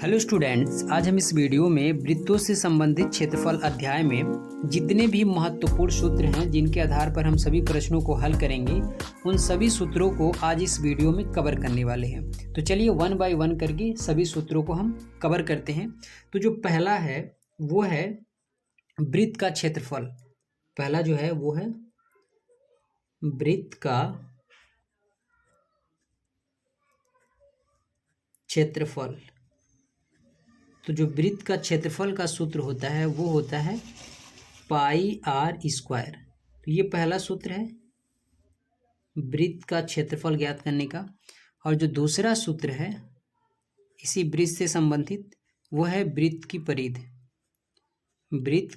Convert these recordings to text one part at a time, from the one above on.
Hello students, आज हम इस वीडियो में वृत्तों से संबंधित क्षेत्रफल अध्याय में जितने भी महत्वपूर्ण सूत्र हैं जिनके आधार पर हम सभी प्रश्नों को हल करेंगे, उन सभी सूत्रों को आज इस वीडियो में कवर करने वाले हैं। तो चलिए वन बाय वन करके सभी सूत्रों को हम कवर करते हैं। तो जो पहला है वो है वृत्त का क्षेत्रफल। पहला जो है वो है वृत्त का क्षेत्रफल। तो जो वृत्त का क्षेत्रफल का सूत्र होता है वो होता है पाई आर स्क्वायर। तो ये पहला सूत्र है वृत्त का क्षेत्रफल ज्ञात करने का। और जो दूसरा सूत्र है इसी वृत्त से संबंधित वो है वृत्त की परिधि। वृत्त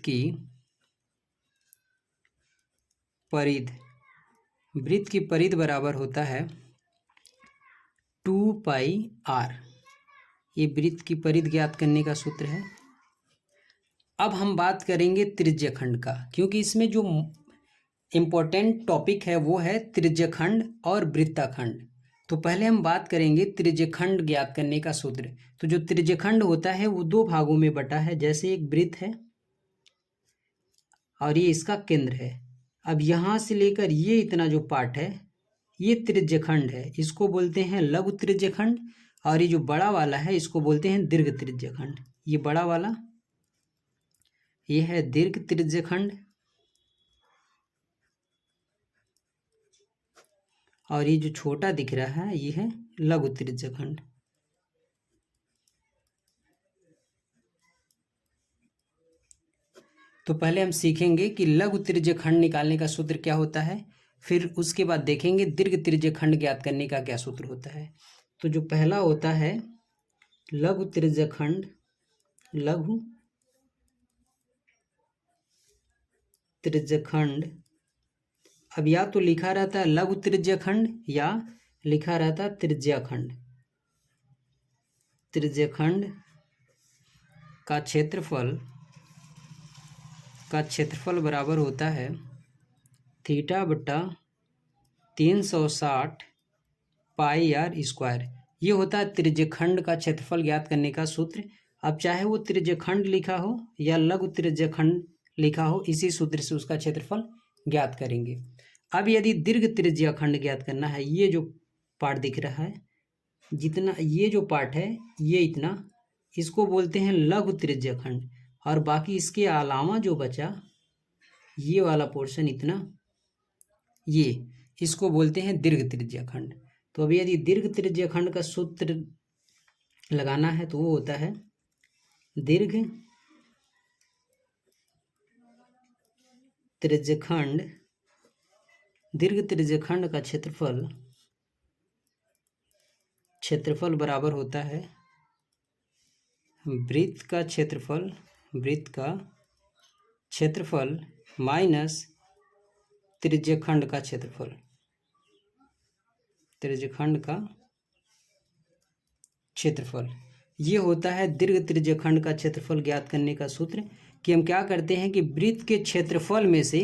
की परिधि बराबर होता है 2 पाई आर। ये वृत्त की परिधि ज्ञात करने का सूत्र है। अब हम बात करेंगे त्रिज्यखंड का, क्योंकि इसमें जो इम्पोर्टेंट टॉपिक है वो है त्रिज्यखंड और वृत्ताखंड। तो पहले हम बात करेंगे त्रिज्यखंड ज्ञात करने का सूत्र। तो जो त्रिज्यखंड होता है वो दो भागों में बटा है। जैसे एक वृत्त है और ये इसका केंद्र है। अब यहाँ से लेकर ये इतना जो पार्ट है ये त्रिज्यखंड है, इसको बोलते हैं लघु त्रिज्यखंड। और ये जो बड़ा वाला है इसको बोलते हैं दीर्घ त्रिज्यखंड। ये बड़ा वाला ये है दीर्घ त्रिज्यखंड और ये जो छोटा दिख रहा है ये है लघु त्रिज्यखंड। तो पहले हम सीखेंगे कि लघु त्रिज्यखंड निकालने का सूत्र क्या होता है, फिर उसके बाद देखेंगे दीर्घ त्रिज्यखंड ज्ञात करने का क्या सूत्र होता है। तो जो पहला होता है लघु त्रिज्यखंड, लघु त्रिज्यखंड। अब या तो लिखा रहता है लघु त्रिज्यखंड या लिखा रहता है त्रिज्याखंड। त्रिज्यखंड का क्षेत्रफल बराबर होता है थीटा बटा 360 पाई आर स्क्वायर। ये होता है त्रिज्यखंड का क्षेत्रफल ज्ञात करने का सूत्र। अब चाहे वो त्रिज्यखंड लिखा हो या लघु त्रिज्यखंड लिखा हो, इसी सूत्र से उसका क्षेत्रफल ज्ञात करेंगे। अब यदि दीर्घ त्रिज्यखंड ज्ञात करना है, ये जो पार्ट दिख रहा है, जितना ये जो पार्ट है ये इतना, इसको बोलते हैं लघु त्रिज्यखंड। और बाकी इसके अलावा जो बचा ये वाला पोर्शन इतना, ये इसको बोलते हैं दीर्घ त्रिज्यखंड। तो अभी यदि दीर्घ त्रिज्यखंड का सूत्र लगाना है तो वो होता है दीर्घ त्रिज्यखंड का क्षेत्रफल बराबर होता है वृत्त का क्षेत्रफल माइनस त्रिज्यखंड का क्षेत्रफल। त्रिज्यखंड का क्षेत्रफल ये होता है दीर्घ त्रिज्यखंड का क्षेत्रफल ज्ञात करने का सूत्र। कि हम क्या करते हैं कि वृत्त के क्षेत्रफल में से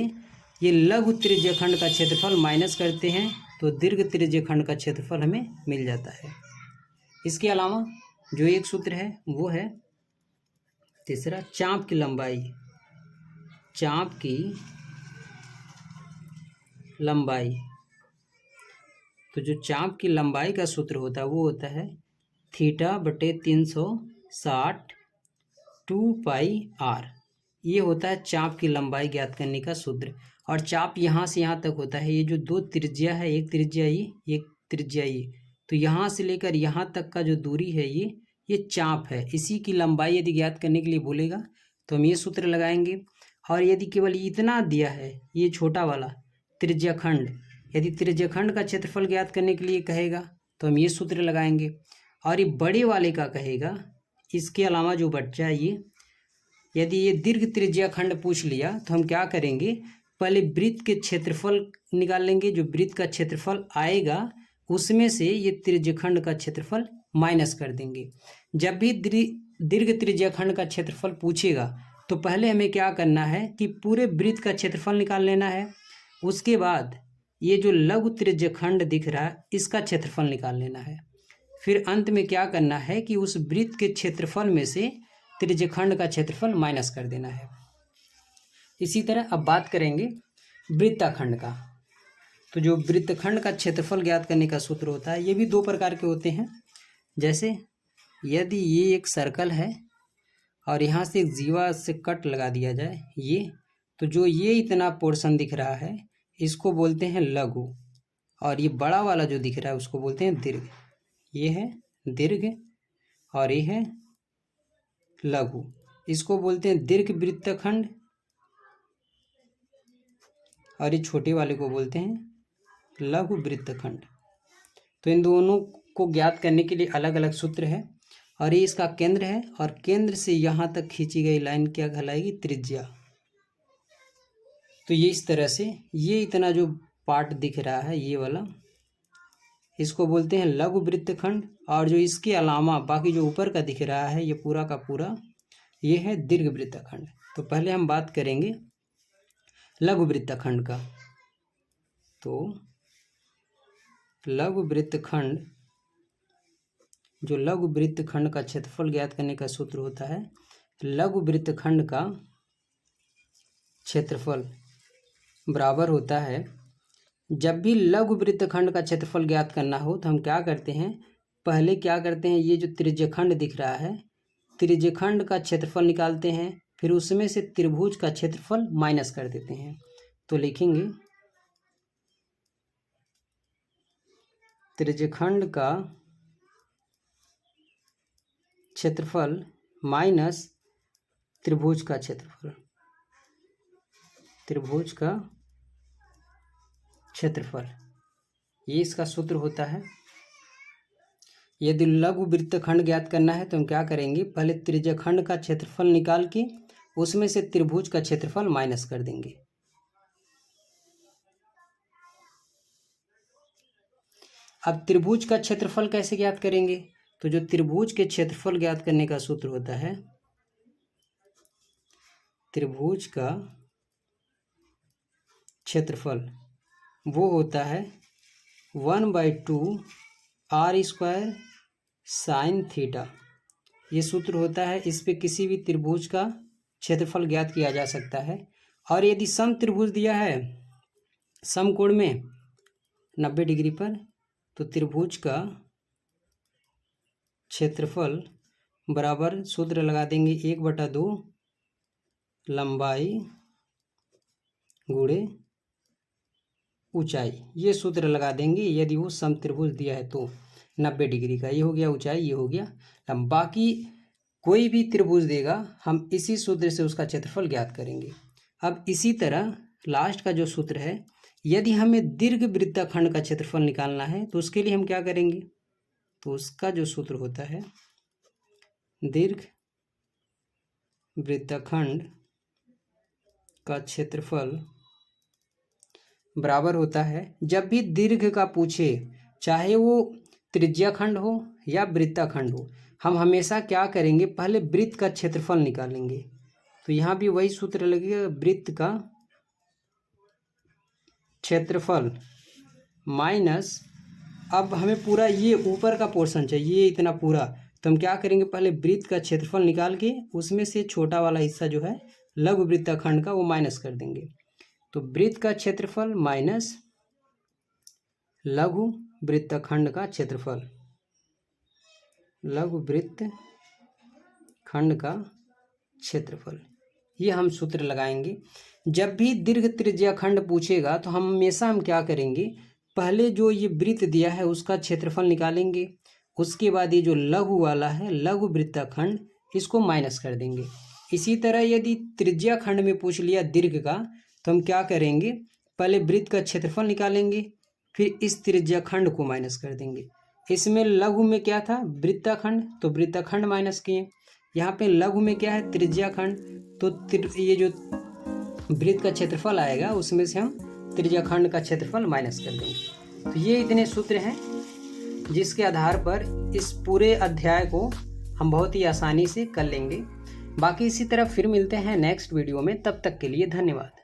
ये लघु त्रिज्यखंड का क्षेत्रफल माइनस करते हैं तो दीर्घ त्रिज्यखंड का क्षेत्रफल हमें मिल जाता है। इसके अलावा जो एक सूत्र है वो है तीसरा, चाप की लंबाई। तो जो चाप की लंबाई का सूत्र होता है वो होता है थीटा बटे 360 2 पाई आर। ये होता है चाप की लंबाई ज्ञात करने का सूत्र। और चाप यहाँ से यहाँ तक होता है। ये जो दो त्रिज्या है, एक त्रिज्या ये, एक त्रिज्या ये, तो यहाँ से लेकर यहाँ तक का जो दूरी है ये चाप है। इसी की लंबाई यदि ज्ञात करने के लिए बोलेगा तो हम ये सूत्र लगाएंगे। और यदि केवल इतना दिया है, ये छोटा वाला त्रिज्यखंड, यदि त्रिज्यखंड का क्षेत्रफल ज्ञात करने के लिए कहेगा तो हम ये सूत्र लगाएंगे। और ये बड़े वाले का कहेगा, इसके अलावा जो बच्चा ये, यदि ये दीर्घ त्रिज्यखंड पूछ लिया तो हम क्या करेंगे, पहले वृत्त के क्षेत्रफल निकाल लेंगे। जो वृत्त का क्षेत्रफल आएगा उसमें से ये त्रिज्यखंड का क्षेत्रफल माइनस कर देंगे। जब भी दीर्घ त्रिज्यखंड का क्षेत्रफल पूछेगा तो पहले हमें क्या करना है कि पूरे वृत्त का क्षेत्रफल निकाल लेना है। उसके बाद ये जो लघु त्रिज्यखंड दिख रहा है इसका क्षेत्रफल निकाल लेना है। फिर अंत में क्या करना है कि उस वृत्त के क्षेत्रफल में से त्रिज्यखंड का क्षेत्रफल माइनस कर देना है। इसी तरह अब बात करेंगे वृत्ताखंड का। तो जो वृत्तखंड का क्षेत्रफल ज्ञात करने का सूत्र होता है, ये भी दो प्रकार के होते हैं। जैसे यदि ये एक सर्कल है और यहाँ से एक जीवा से कट लगा दिया जाए ये, तो जो ये इतना पोर्शन दिख रहा है इसको बोलते हैं लघु, और ये बड़ा वाला जो दिख रहा है उसको बोलते हैं दीर्घ। ये है दीर्घ और ये है लघु, इसको बोलते हैं दीर्घ वृत्तखंड, और ये छोटे वाले को बोलते हैं लघु वृत्तखंड। तो इन दोनों को ज्ञात करने के लिए अलग अलग सूत्र है, और ये इसका केंद्र है, और केंद्र से यहाँ तक खींची गई लाइन क्या कहलाएगी? त्रिज्या। तो ये इस तरह से ये इतना जो पार्ट दिख रहा है ये वाला, इसको बोलते हैं लघु वृत्तखंड, और जो इसके अलावा बाकी जो ऊपर का दिख रहा है ये पूरा का पूरा ये है दीर्घ वृत्तखंड। तो पहले हम बात करेंगे लघु वृत्तखंड का। तो लघु वृत्तखंड, जो लघु वृत्तखंड का क्षेत्रफल ज्ञात करने का सूत्र होता है, लघु वृत्तखंड का क्षेत्रफल बराबर होता है, जब भी लघु वृत्तखंड का क्षेत्रफल ज्ञात करना हो तो हम क्या करते हैं, पहले क्या करते हैं, ये जो त्रिज्यखंड दिख रहा है त्रिज्यखंड का क्षेत्रफल निकालते हैं, फिर उसमें से त्रिभुज का क्षेत्रफल माइनस कर देते हैं। तो लिखेंगे त्रिज्यखंड का क्षेत्रफल माइनस त्रिभुज का क्षेत्रफल, त्रिभुज का क्षेत्रफल, ये इसका सूत्र होता है। यदि लघु वृत्तखंड ज्ञात करना है तो हम क्या करेंगे, पहले त्रिज्यखंड का क्षेत्रफल निकाल के उसमें से त्रिभुज का क्षेत्रफल माइनस कर देंगे। अब त्रिभुज का क्षेत्रफल कैसे ज्ञात करेंगे, तो जो त्रिभुज के क्षेत्रफल ज्ञात करने का सूत्र होता है, त्रिभुज का क्षेत्रफल वो होता है 1/2 r² साइन थीटा। ये सूत्र होता है, इस पे किसी भी त्रिभुज का क्षेत्रफल ज्ञात किया जा सकता है। और यदि सम त्रिभुज दिया है समकोण में 90 डिग्री पर, तो त्रिभुज का क्षेत्रफल बराबर सूत्र लगा देंगे 1/2 लंबाई गुणे ऊंचाई। ये सूत्र लगा देंगे यदि वो समत्रिभुज दिया है तो 90 डिग्री का। ये हो गया ऊंचाई, ये हो गया लंबाई। बाकी कोई भी त्रिभुज देगा हम इसी सूत्र से उसका क्षेत्रफल ज्ञात करेंगे। अब इसी तरह लास्ट का जो सूत्र है, यदि हमें दीर्घ वृत्तखंड का क्षेत्रफल निकालना है तो उसके लिए हम क्या करेंगे, तो उसका जो सूत्र होता है, दीर्घ वृत्तखंड का क्षेत्रफल बराबर होता है, जब भी दीर्घ का पूछे, चाहे वो त्रिज्याखंड हो या वृत्ताखंड हो, हम हमेशा क्या करेंगे, पहले वृत्त का क्षेत्रफल निकालेंगे। तो यहाँ भी वही सूत्र लगेगा, वृत्त का क्षेत्रफल माइनस, अब हमें पूरा ये ऊपर का पोर्शन चाहिए, ये इतना पूरा, तो हम क्या करेंगे, पहले वृत्त का क्षेत्रफल निकाल के उसमें से छोटा वाला हिस्सा जो है लघु वृत्तखंड का वो माइनस कर देंगे। तो वृत्त का क्षेत्रफल माइनस लघु वृत्तखंड का क्षेत्रफल, लघु वृत्तखंड का क्षेत्रफल, ये हम सूत्र लगाएंगे। जब भी दीर्घ त्रिज्याखंड पूछेगा तो हम हमेशा क्या करेंगे, पहले जो ये वृत्त दिया है उसका क्षेत्रफल निकालेंगे, उसके बाद ये जो लघु वाला है लघु वृत्तखंड, इसको माइनस कर देंगे। इसी तरह यदि त्रिज्याखंड में पूछ लिया दीर्घ का, तो हम क्या करेंगे, पहले वृत्त का क्षेत्रफल निकालेंगे, फिर इस त्रिज्याखंड को माइनस कर देंगे। इसमें लघु में क्या था, वृत्ताखंड, तो वृत्ताखंड माइनस किए। यहाँ पे लघु में क्या है, त्रिज्याखंड, तो ये जो वृत्त का क्षेत्रफल आएगा उसमें से हम त्रिज्याखंड का क्षेत्रफल माइनस कर देंगे। तो ये इतने सूत्र हैं जिसके आधार पर इस पूरे अध्याय को हम बहुत ही आसानी से कर लेंगे। बाकी इसी तरह फिर मिलते हैं नेक्स्ट वीडियो में, तब तक के लिए धन्यवाद।